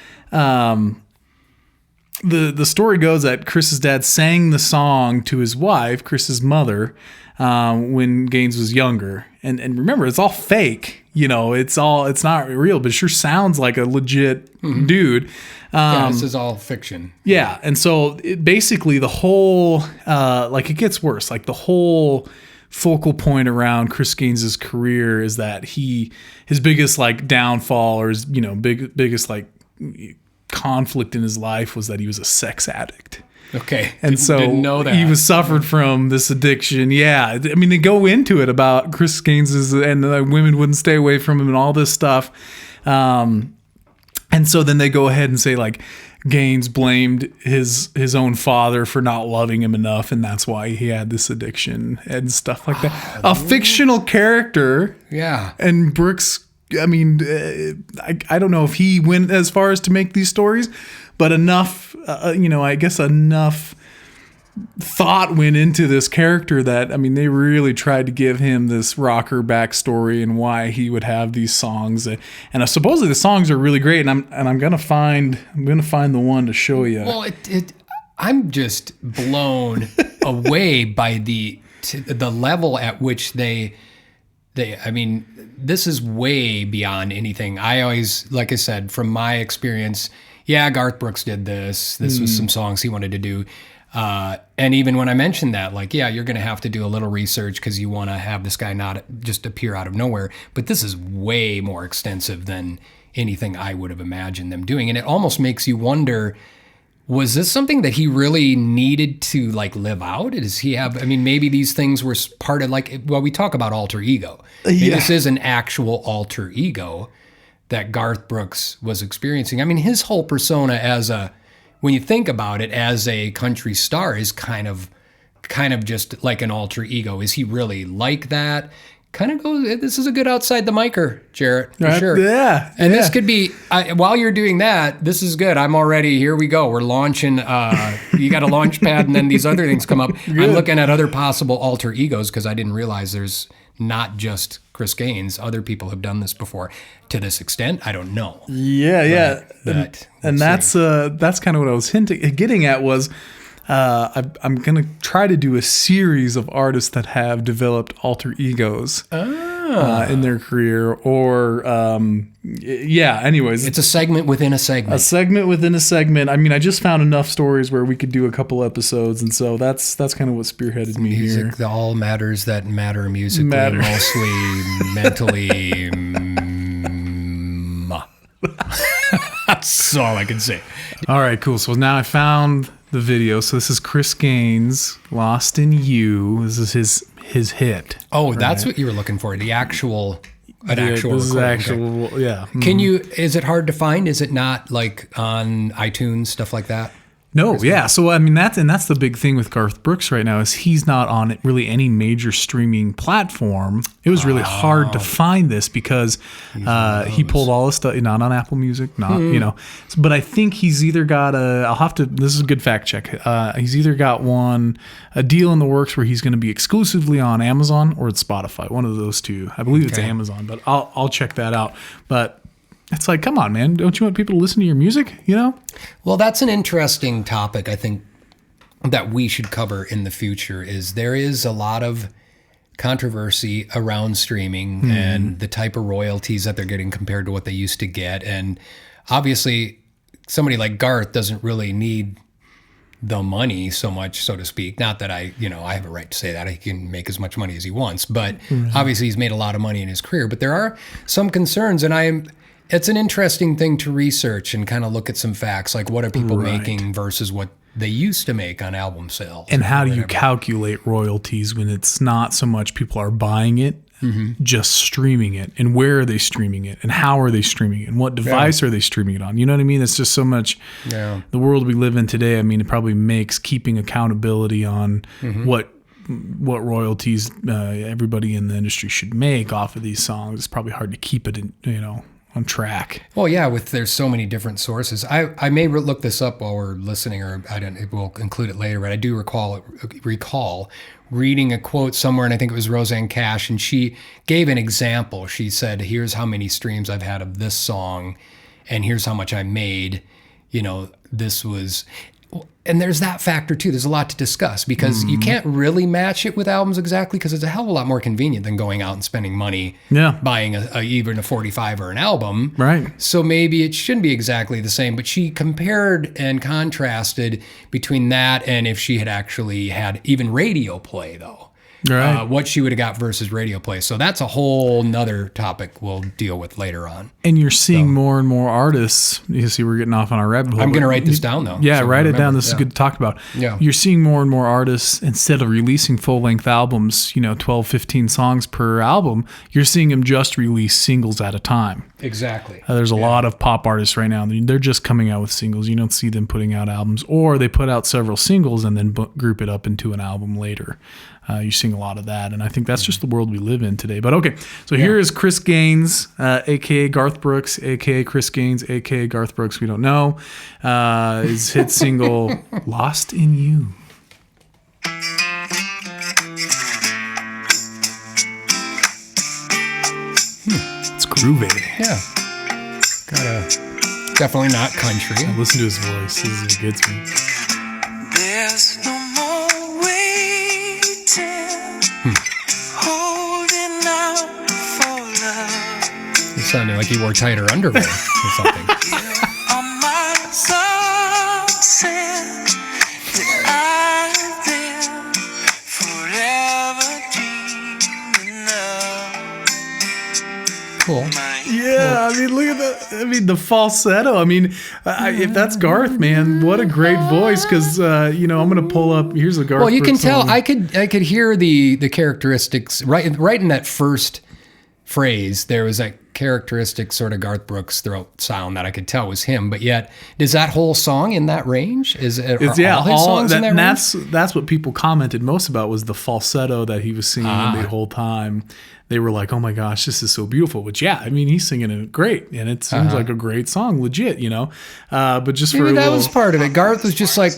story goes that Chris's dad sang the song to his wife, Chris's mother, when Gaines was younger. And remember, it's all fake. You know, it's not real, but it sure sounds like a legit dude. This is all fiction. Yeah. And so basically the whole, it gets worse. Like the whole focal point around Chris Gaines's career is that his biggest downfall or his, biggest conflict in his life was that he was a sex addict. Okay. And so didn't know that. He was suffered from this addiction. Yeah. I mean, they go into it about Chris Gaines's and the women wouldn't stay away from him and all this stuff. And And so then they go ahead and say like Gaines blamed his own father for not loving him enough, and that's why he had this addiction and stuff like that. A fictional character. Yeah. And Brooks, I mean, I don't know if he went as far as to make these stories, but enough, I guess enough thought went into this character that, I mean, they really tried to give him this rocker backstory and why he would have these songs. And supposedly the songs are really great. And I'm gonna find the one to show you. Well, I'm just blown away by the level at which they. I mean, this is way beyond anything. I always, like I said, from my experience, yeah, Garth Brooks did this. This was some songs he wanted to do. And even when I mentioned that, like, yeah, you're going to have to do a little research because you want to have this guy not just appear out of nowhere. But this is way more extensive than anything I would have imagined them doing. And it almost makes you wonder, was this something that he really needed to like live out? Does he have, I mean, maybe these things were part of like, well, we talk about alter ego. Maybe this is an actual alter ego that Garth Brooks was experiencing. I mean, his whole persona when you think about it, as a country star is kind of just like an alter ego. Is he really like that? Kind of goes, this is a good outside the micer, Jarrett, for sure. Yeah. And this could be, while you're doing that, this is good. I'm already, here we go. We're launching, you got a launch pad and then these other things come up. Good. I'm looking at other possible alter egos because I didn't realize there's not just Chris Gaines. Other people have done this before. To this extent, I don't know. Yeah. And that's kind of what I was getting at was, I'm going to try to do a series of artists that have developed alter egos in their career or, anyways. It's a segment within a segment. A segment within a segment. I mean, I just found enough stories where we could do a couple episodes. And so that's kind of what spearheaded me music, here. All matters that matter musically, mostly mentally. That's all I can say. All right, cool. So now I found the video. So this is Chris Gaines, Lost in You. This is his hit. Oh, right? That's what you were looking for. The actual actual this is recording. actual, okay. Yeah. Can you, is it hard to find? Is it not like on iTunes, stuff like that? No, yeah. So I mean that's the big thing with Garth Brooks right now is he's not on really any major streaming platform. It was really hard to find this because he pulled all his stuff, not on Apple Music, not but I think he's either got this is a good fact check. He's either got a deal in the works where he's going to be exclusively on Amazon or it's Spotify, one of those two. I believe it's Amazon, but I'll check that out. But it's like, come on, man. Don't you want people to listen to your music, Well, that's an interesting topic, I think, that we should cover in the future. Is there is a lot of controversy around streaming and the type of royalties that they're getting compared to what they used to get. And obviously, somebody like Garth doesn't really need the money so much, so to speak. Not that I have a right to say that. He can make as much money as he wants. But obviously, he's made a lot of money in his career. But there are some concerns, and it's an interesting thing to research and kind of look at some facts, like what are people making versus what they used to make on album sales. And how do you calculate royalties when it's not so much people are buying it, just streaming it, and where are they streaming it, and how are they streaming it, and what device are they streaming it on? You know what I mean? It's just so much. Yeah. The world we live in today, I mean, it probably makes keeping accountability on what royalties everybody in the industry should make off of these songs. It's probably hard to keep it on track. Well, yeah, there's so many different sources. I may look this up while we're listening, or we'll include it later, but I do recall reading a quote somewhere, and I think it was Roseanne Cash, and she gave an example. She said, here's how many streams I've had of this song, and here's how much I made. This was... And there's that factor too. There's a lot to discuss because you can't really match it with albums exactly because it's a hell of a lot more convenient than going out and spending money buying even a 45 or an album. Right. So maybe it shouldn't be exactly the same. But she compared and contrasted between that and if she had actually had even radio play though. Right. what she would have got versus radio play. So that's a whole nother topic we'll deal with later on. And you're seeing more and more artists. You see, we're getting off on our rabbit hole. I'm going to write this down, though. Yeah, so write it remember. down. This is good to talk about. Yeah. You're seeing more and more artists, instead of releasing full-length albums, 12, 15 songs per album, you're seeing them just release singles at a time. Exactly. There's a lot of pop artists right now. They're just coming out with singles. You don't see them putting out albums. Or they put out several singles and then group it up into an album later. You're seeing a lot of that, and I think that's just the world we live in today. But okay, so here is Chris Gaines, a.k.a. Garth Brooks, a.k.a. Chris Gaines, a.k.a. Garth Brooks, we don't know, his hit single, Lost in You. It's groovy. Yeah. Definitely not country. Listen to his voice. This is what gets me. There's no more waiting, holding out for love. It sounded like he wore tighter underwear or something. You are my sunset that I've been forever dreaming of. Cool. Yeah, I mean, look at the falsetto. I mean, if that's Garth, man, what a great voice. Because I'm going to pull up. Here's a Garth. Well, you can Brooks tell. song. I could hear the characteristics right in that first phrase. There was that characteristic sort of Garth Brooks throat sound that I could tell was him. But yet, is that whole song in that range? Is it? All his songs in that range? That's what people commented most about was the falsetto that he was singing the whole time. They were like, "Oh my gosh, this is so beautiful." Which, yeah, I mean, he's singing it great, and it seems like a great song, legit, But just Maybe for that was part of it. Garth was just like,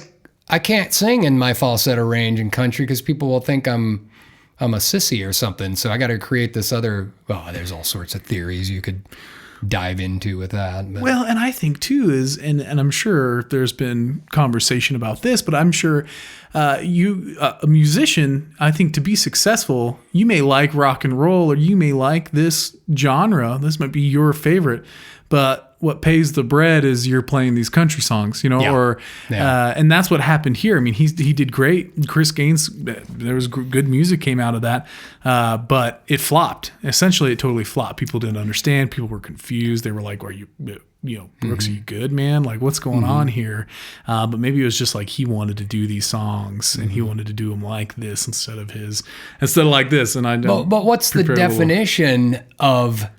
I can't sing in my falsetto range in country because people will think I'm a sissy or something. So I got to create this other. Well, there's all sorts of theories you could dive into with that. But. Well, and I think too is, and I'm sure there's been conversation about this, but I'm sure a musician, I think to be successful, you may like rock and roll or you may like this genre. This might be your favorite, but what pays the bread is you're playing these country songs, and that's what happened here. I mean, he did great. Chris Gaines, there was good music came out of that, but it flopped. Essentially, it totally flopped. People didn't understand. People were confused. They were like, "Are you Brooks, are you good, man? Like, what's going on here?" But maybe it was just like he wanted to do these songs and he wanted to do them like this instead of like this. And I don't. But what's the definition of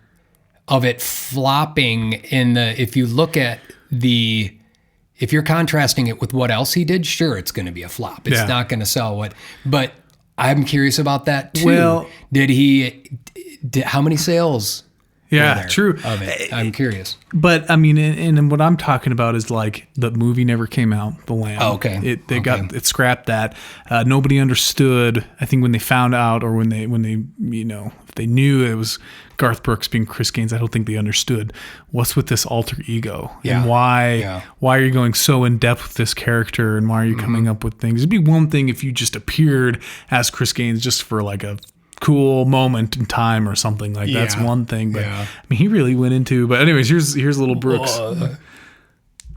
it flopping if you look at if you're contrasting it with what else he did, sure, it's going to be a flop. It's not going to sell but I'm curious about that too. Well, how many sales? Yeah, true. Of it. I'm curious. But I mean, and what I'm talking about is like the movie never came out, The Lamb. Oh, okay. It scrapped that. Nobody understood. I think when they found out, or when they if they knew it was Garth Brooks being Chris Gaines, I don't think they understood what's with this alter ego and why are you going so in depth with this character and why are you coming up with things. It'd be one thing if you just appeared as Chris Gaines just for like a cool moment in time or something like that. That's one thing, but I mean, he really went into. But anyways, here's little Brooks.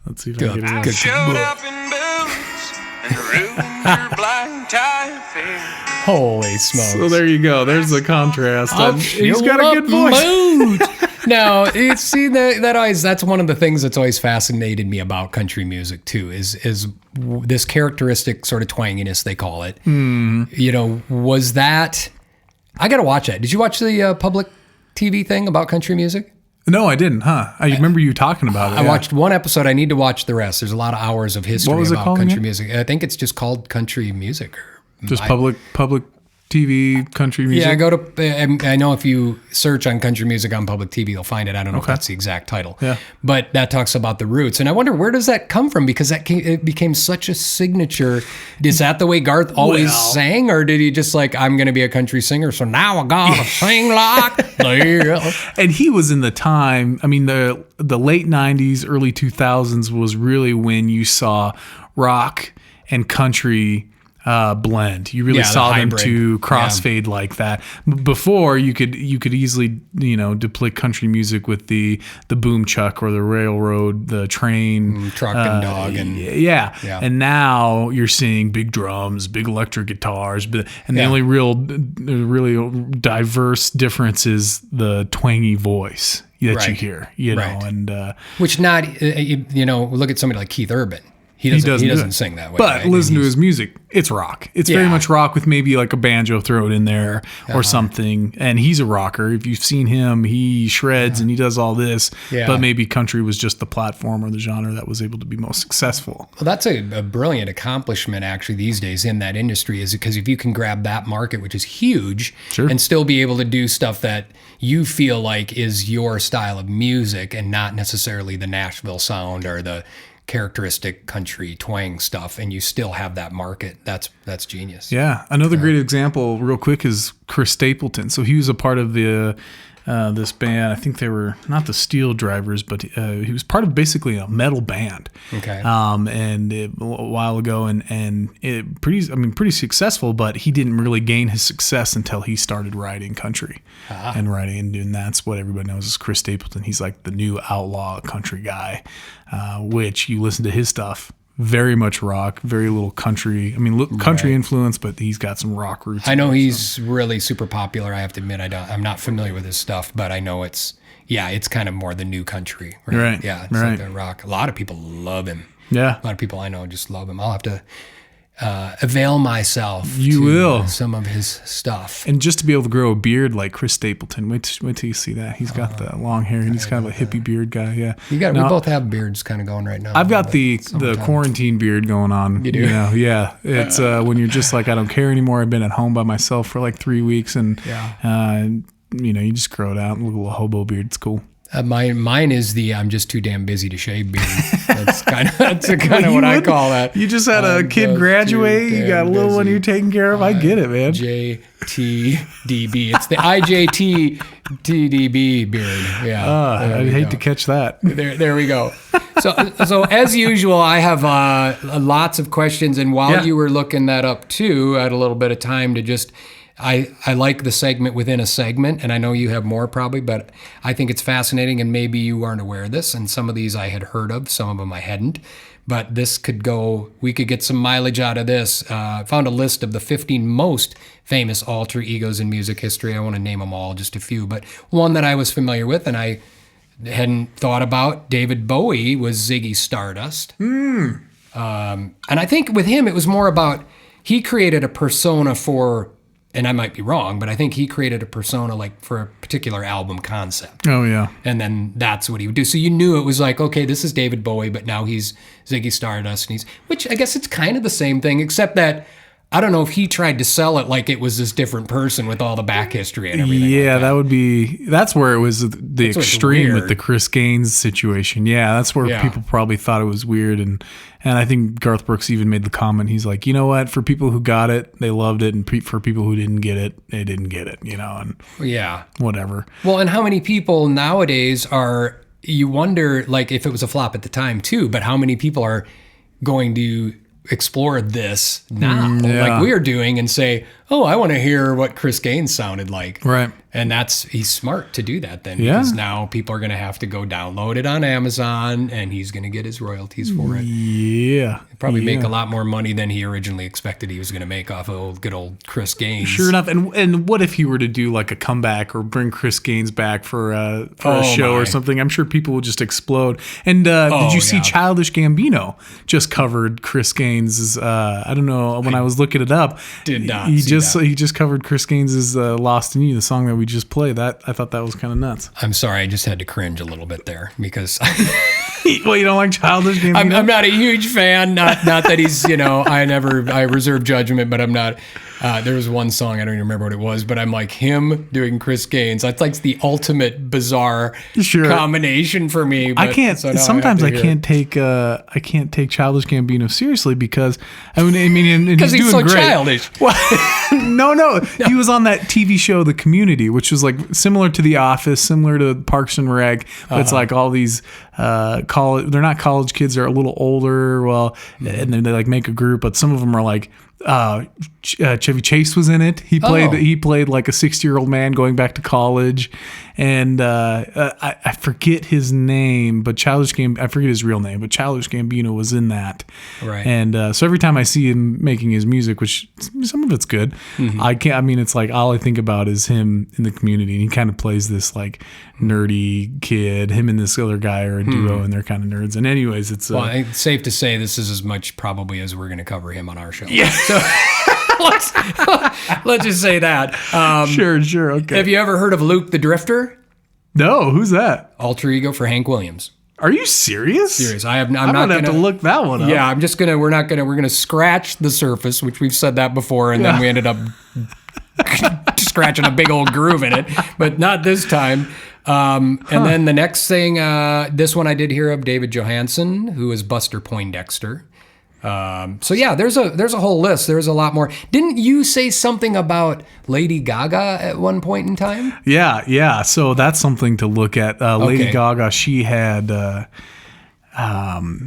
Let's see if I can get it. Showed up in boots and ruined your blind tie affair. Holy smokes! So there you go. There's the contrast. He's got a good voice. No, that's one of the things that's always fascinated me about country music too. Is this characteristic sort of twanginess they call it? Was that? I got to watch that. Did you watch the public TV thing about country music? No, I didn't, huh? I remember you talking about it. I watched one episode. I need to watch the rest. There's a lot of hours of history about country again? music. I think it's just called country music. Just public TV, country music? Yeah, I know if you search on country music on public TV, you'll find it. I don't know if that's the exact title. Yeah. But that talks about the roots. And I wonder, where does that come from? Because it became such a signature. Is that the way Garth always sang? Or did he just like, I'm going to be a country singer, so now I got to sing like this? And he was in the time, I mean, the late 90s, early 2000s was really when you saw rock and country blend. You really Yeah, the saw them hybrid. to crossfade like that. Before you could easily depict country music with the boom chuck or the railroad, the train, truck and dog and yeah. And now you're seeing big drums, big electric guitars, and the only really diverse difference is the twangy voice that you hear. And which not look at somebody like Keith Urban. He doesn't sing that way. But listen to his music. It's rock. It's very much rock with maybe like a banjo thrown in there or something. And he's a rocker. If you've seen him, he shreds and he does all this. Yeah. But maybe country was just the platform or the genre that was able to be most successful. Well, that's a brilliant accomplishment actually these days in that industry, is because if you can grab that market, which is huge, and still be able to do stuff that you feel like is your style of music and not necessarily the Nashville sound or the characteristic country twang stuff, and you still have that market. That's genius. Yeah. Another great example real quick is Chris Stapleton. So he was a part of the this band. I think they were not the Steel Drivers, but he was part of basically a metal band. Okay. And a while ago, and it pretty successful. But he didn't really gain his success until he started writing country and writing, and that's what everybody knows is Chris Stapleton. He's like the new outlaw country guy, which you listen to his stuff. Very much rock, very little country. I mean, country influence, but he's got some rock roots. I know he's really super popular. I have to admit, I'm not familiar with his stuff, but I know it's kind of more the new country. Right. Yeah. It's like the rock. A lot of people love him. Yeah. A lot of people I know just love him. I'll have to avail myself to some of his stuff. And just to be able to grow a beard like Chris Stapleton, wait till you see that. He's got the long hair and he's kind of a hippie beard guy. Yeah, we both have beards kind of going right now. I've got the quarantine beard going on. You do? Yeah. It's when you're just like, I don't care anymore. I've been at home by myself for like 3 weeks, and you just grow it out and look a little hobo beard. It's cool. Mine is the I'm just too damn busy to shave beard. That's kind of what I call that. You just had a kid graduate. You got a little one you're taking care of. I get it, man. JTDB. It's the IJTDB beard. Yeah. I'd hate to catch that. There we go. So as usual, I have lots of questions, and while you were looking that up too, I had a little bit of time to just. I like the segment within a segment, and I know you have more probably, but I think it's fascinating, and maybe you aren't aware of this, and some of these I had heard of, some of them I hadn't, but we could get some mileage out of this. I found a list of the 15 most famous alter egos in music history. I want to name them all, just a few, but one that I was familiar with and I hadn't thought about, David Bowie, was Ziggy Stardust. And I think with him, it was more about, he created a persona for, and I might be wrong, but I think he created a persona like for a particular album concept. Oh, yeah. And then that's what he would do. So you knew it was like, okay, this is David Bowie, but now he's Ziggy Stardust. And which I guess it's kind of the same thing, except that I don't know if he tried to sell it like it was this different person with all the back history and everything. Yeah, like that's where it was the extreme with the Chris Gaines situation. Yeah, that's where people probably thought it was weird. And I think Garth Brooks even made the comment. He's like, you know what? For people who got it, they loved it. And for people who didn't get it, they didn't get it, and whatever. Well, and how many people nowadays you wonder, like if it was a flop at the time too, but how many people are going to explore this now, like we are doing, and say, oh, I want to hear what Chris Gaines sounded like. Right. And he's smart to do that then, because now people are going to have to go download it on Amazon, and he's going to get his royalties for it. Yeah. He'll probably make a lot more money than he originally expected he was going to make off of good old Chris Gaines. Sure enough. And what if he were to do like a comeback or bring Chris Gaines back for a show or something? I'm sure people would just explode. And did you see Childish Gambino just covered Chris Gaines', I don't know, when I was looking it up. Did not He just covered Chris Gaines' Lost in You, the song that we just played. I thought that was kind of nuts. I'm sorry, I just had to cringe a little bit there because well, you don't like Childish Gambino? I'm not a huge fan. Not that he's, I reserve judgment, but I'm not. There was one song, I don't even remember what it was, but I'm like, him doing Chris Gaines. That's like the ultimate bizarre combination for me. But, I can't. Sometimes I can't take Childish Gambino seriously because because he's so great. Childish. Well, no. He was on that TV show, The Community, which was like similar to The Office, similar to Parks and Rec, but it's like all these college. They're not college kids; they're a little older. Well, and then they like make a group, but some of them are like Chevy Chase was in it. He played like a 60-year-old man going back to college, and I forget his name, but I forget his real name, but Childish Gambino was in that. Right. And so every time I see him making his music, which some of it's good, it's like all I think about is him in the Community, and he kind of plays this like nerdy kid. Him and this other guy are a duo, and they're kind of nerds. And anyways, it's well, it's safe to say this is as much probably as we're going to cover him on our show. Yeah. So let's just say that. Sure, okay. Have you ever heard of Luke the Drifter? No, who's that? Alter ego for Hank Williams. Are you serious? Serious. I'm not gonna have to look that one up. Yeah, we're gonna scratch the surface, which we've said that before, and then we ended up scratching a big old groove in it, but not this time. And then the next thing, this one I did hear of, David Johansen, who is Buster Poindexter. So yeah, there's a whole list. There's a lot more. Didn't you say something about Lady Gaga at one point in time? Yeah. So that's something to look at. Lady Gaga, she had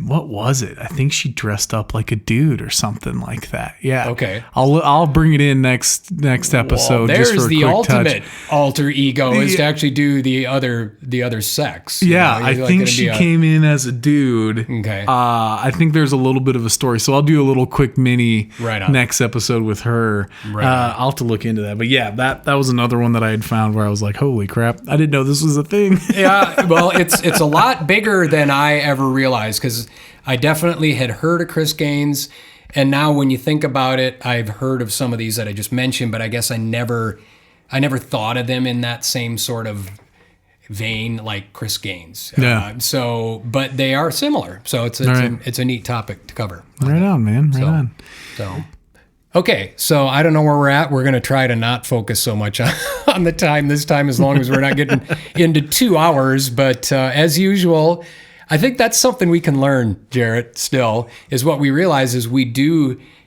what was it? I think she dressed up like a dude or something like that. Yeah. Okay. I'll bring it in next episode. There's just for a the quick ultimate touch. alter ego is to actually do the other sex. Yeah, I think she came in as a dude. Okay. I think there's a little bit of a story, so I'll do a little quick mini next episode with her. Right. I'll have to look into that. But yeah, that was another one that I had found where I was like, holy crap, I didn't know this was a thing. Yeah, well, it's a lot bigger than I ever realized, because I definitely had heard of Chris Gaines, and now when you think about it, I've heard of some of these that I just mentioned, but I guess I never thought of them in that same sort of vein like Chris Gaines. Yeah. But they are similar, so it's a neat topic to cover. Right on, man. Right on. So. Okay, so I don't know where we're at. We're going to try to not focus so much on the time this time, as long as we're not getting into 2 hours. But as usual, I think that's something we can learn, Jarrett, still, is what we realize is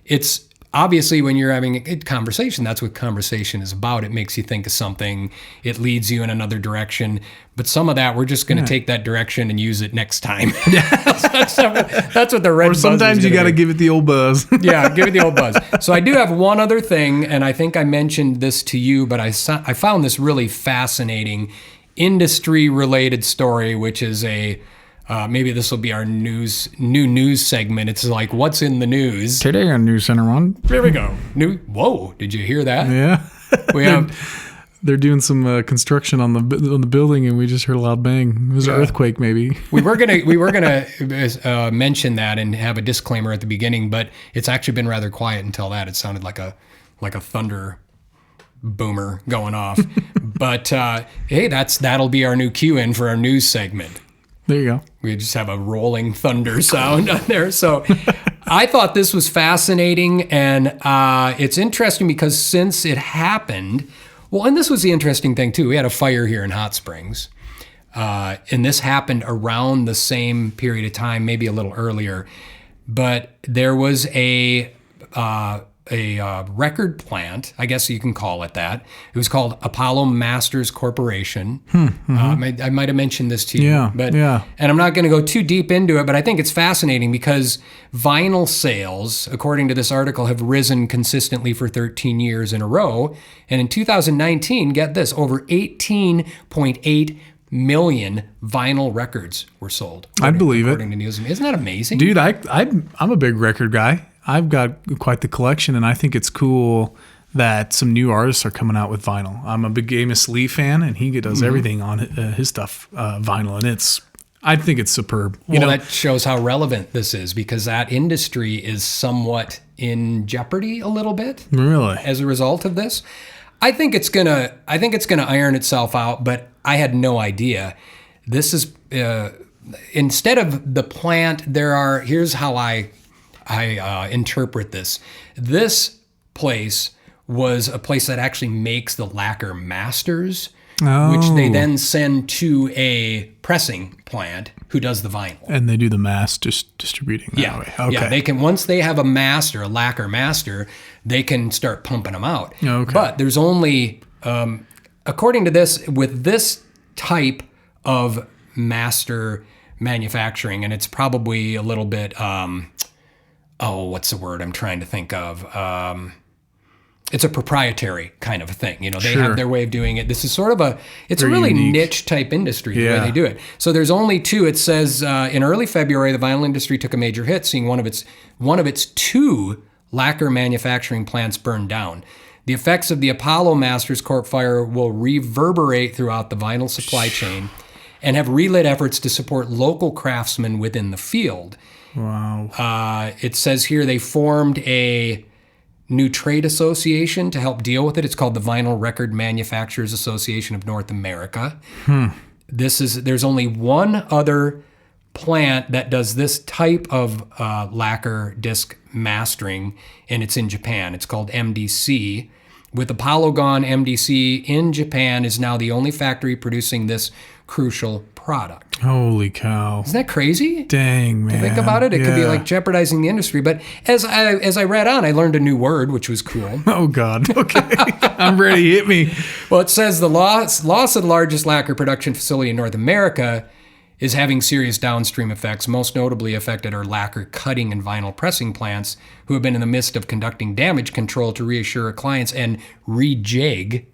it's obviously when you're having a conversation, that's what conversation is about. It makes you think of something. It leads you in another direction. But some of that, we're just going to take that direction and use it next time. That's what the red buzz is. Or sometimes you got to give it the old buzz. Yeah, give it the old buzz. So I do have one other thing, and I think I mentioned this to you, but I found this really fascinating industry-related story, which is maybe this will be our new news segment. It's like, what's in the news? Today on News Center One. Here we go. Whoa, did you hear that? Yeah. They're doing some construction on the building, and we just heard a loud bang. It was an earthquake, maybe. We were gonna mention that and have a disclaimer at the beginning, but it's actually been rather quiet until that. It sounded like a thunder boomer going off. But hey, that'll be our new cue in for our news segment. There you go. We just have a rolling thunder sound on there. So I thought this was fascinating, and it's interesting because since it happened, well, and this was the interesting thing too. We had a fire here in Hot Springs, and this happened around the same period of time, maybe a little earlier. But there was a record plant, I guess you can call it that. It was called Apollo Masters Corporation. I might have mentioned this to you. And I'm not going to go too deep into it, but I think it's fascinating because vinyl sales, according to this article, have risen consistently for 13 years in a row. And in 2019, get this, over 18.8 million vinyl records were sold. I believe it. According to Nielsen. Isn't that amazing? Dude, I'm a big record guy. I've got quite the collection, and I think it's cool that some new artists are coming out with vinyl. I'm a big Amos Lee fan, and he does everything on his stuff vinyl, and I think it's superb. That shows how relevant this is, because that industry is somewhat in jeopardy a little bit. Really? As a result of this. I think it's gonna iron itself out, but I had no idea. This is instead of the plant, here's how I interpret this. This place was a place that actually makes the lacquer masters, which they then send to a pressing plant who does the vinyl. And they do the mass distributing that way. Okay. Yeah, they can, once they have a lacquer master, they can start pumping them out. Okay. But there's only, according to this, with this type of master manufacturing, and it's probably a little bit what's the word I'm trying to think of? It's a proprietary kind of a thing. You know, they have their way of doing it. This is sort of it's a really unique. niche type industry, the way they do it. So there's only 2. It says in early February, the vinyl industry took a major hit, seeing one of its 2 lacquer manufacturing plants burned down. The effects of the Apollo Masters Corp fire will reverberate throughout the vinyl supply chain and have relit efforts to support local craftsmen within the field. Wow. It says here they formed a new trade association to help deal with it. It's called the Vinyl Record Manufacturers Association of North America. There's only one other plant that does this type of lacquer disc mastering, and it's in Japan. It's called MDC. With Apollo gone, MDC in Japan is now the only factory producing this crucial product. Holy cow. Isn't that crazy? Dang, man. Think about it. It could be like jeopardizing the industry. But as I read on, I learned a new word, which was cool. Oh, God. Okay. I'm ready. Hit me. Well, it says the loss of the largest lacquer production facility in North America is having serious downstream effects. Most notably affected are lacquer cutting and vinyl pressing plants, who have been in the midst of conducting damage control to reassure clients and rejig.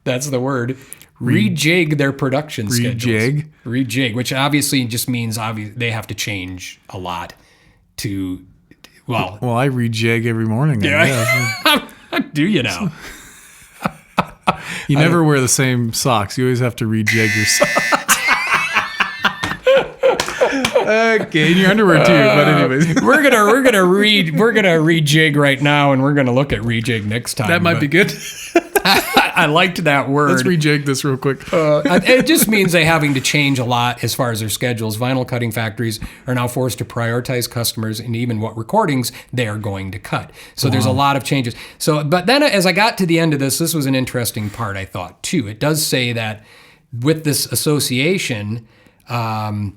That's the word. Rejig their production schedules. Rejig, which obviously just means they have to change a lot to, well, I rejig every morning. Yeah. Do you now? You never wear the same socks. You always have to rejig your socks. Okay, in your underwear too. But anyways, we're gonna rejig right now, and we're gonna look at rejig next time. That might be good. I liked that word. Let's rejig this real quick. It just means they're having to change a lot as far as their schedules. Vinyl cutting factories are now forced to prioritize customers and even what recordings they are going to cut. So there's a lot of changes. So, but then as I got to the end of this was an interesting part, I thought, too. It does say that with this association, it's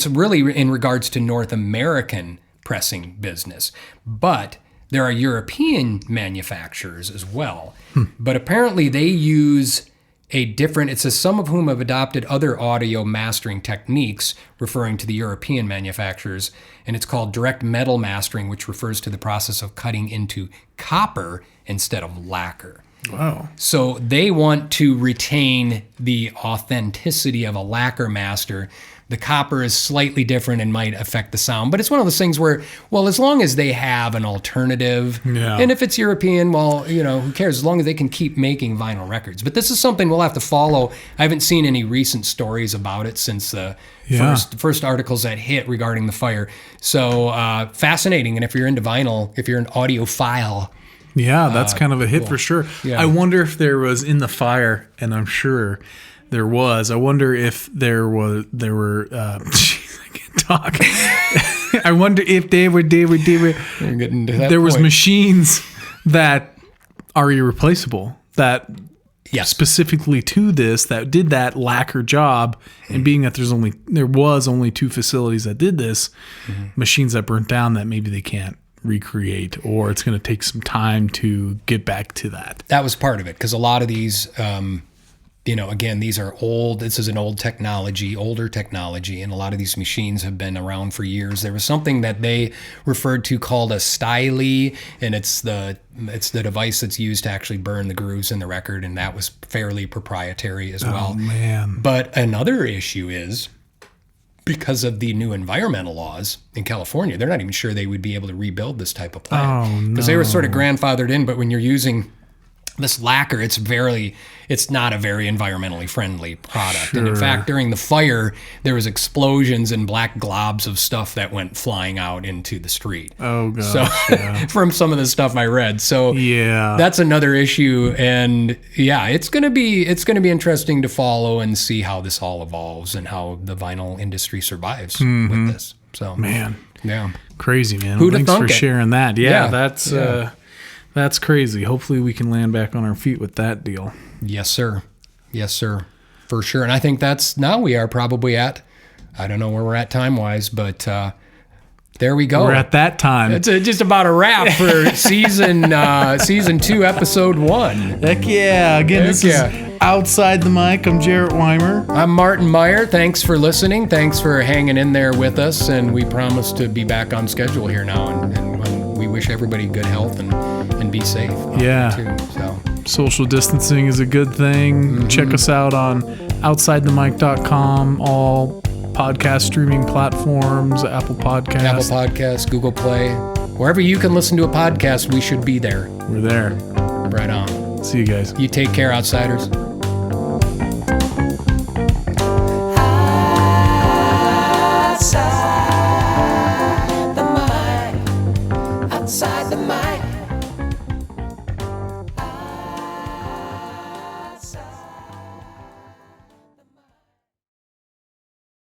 really in regards to North American pressing business. But there are European manufacturers as well. But apparently they use it says some of whom have adopted other audio mastering techniques, referring to the European manufacturers, and it's called direct metal mastering, which refers to the process of cutting into copper instead of lacquer. Wow. So they want to retain the authenticity of a lacquer master. The copper is slightly different and might affect the sound, but it's one of those things where, well, as long as they have an alternative, and if it's European, well, who cares? As long as they can keep making vinyl records. But this is something we'll have to follow. I haven't seen any recent stories about it since the first articles that hit regarding the fire. So fascinating. And if you're into vinyl, if you're an audiophile, that's kind of a hit for sure. Yeah. I wonder if there was in the fire, and I'm sure there was. I wonder if there were. I can't talk. I wonder if they were. We're getting to that there was point. machines that are irreplaceable. That Yes. specifically to this that did that lacquer job, and being that there was only 2 facilities that did this, machines that burnt down that maybe they can't recreate, or it's going to take some time to get back to that. That was part of it, because a lot of these, again, these are old. This is an older technology, and a lot of these machines have been around for years. There was something that they referred to called a stylee, and it's the device that's used to actually burn the grooves in the record, and that was fairly proprietary as well. Oh, man. But another issue is, because of the new environmental laws in California, they're not even sure they would be able to rebuild this type of plant. Because they were sort of grandfathered in, but when you're using this lacquer, it's not a very environmentally friendly product. Sure. And in fact, during the fire, there was explosions and black globs of stuff that went flying out into the street. Oh, gosh. So from some of the stuff I read. So that's another issue. And it's going to be interesting to follow and see how this all evolves and how the vinyl industry survives with this. So, man. Yeah. Crazy, man. Who'd have Thanks thunk for it? sharing that. That's crazy. Hopefully we can land back on our feet with that deal. Yes, sir. Yes, sir. For sure. And I think we are probably at, I don't know where we're at time-wise, but there we go. We're at that time. It's just about a wrap for season 2, episode 1. Heck yeah. Again, this is Outside the Mic. I'm Jarrett Weimer. I'm Martin Meyer. Thanks for listening. Thanks for hanging in there with us. And we promise to be back on schedule here now. And we wish everybody good health and be safe. Yeah. Too, so. Social distancing is a good thing. Mm-hmm. Check us out on OutsideTheMic.com, all podcast streaming platforms, Apple Podcasts, Google Play. Wherever you can listen to a podcast, we should be there. We're there. Right on. See you guys. You take care, outsiders.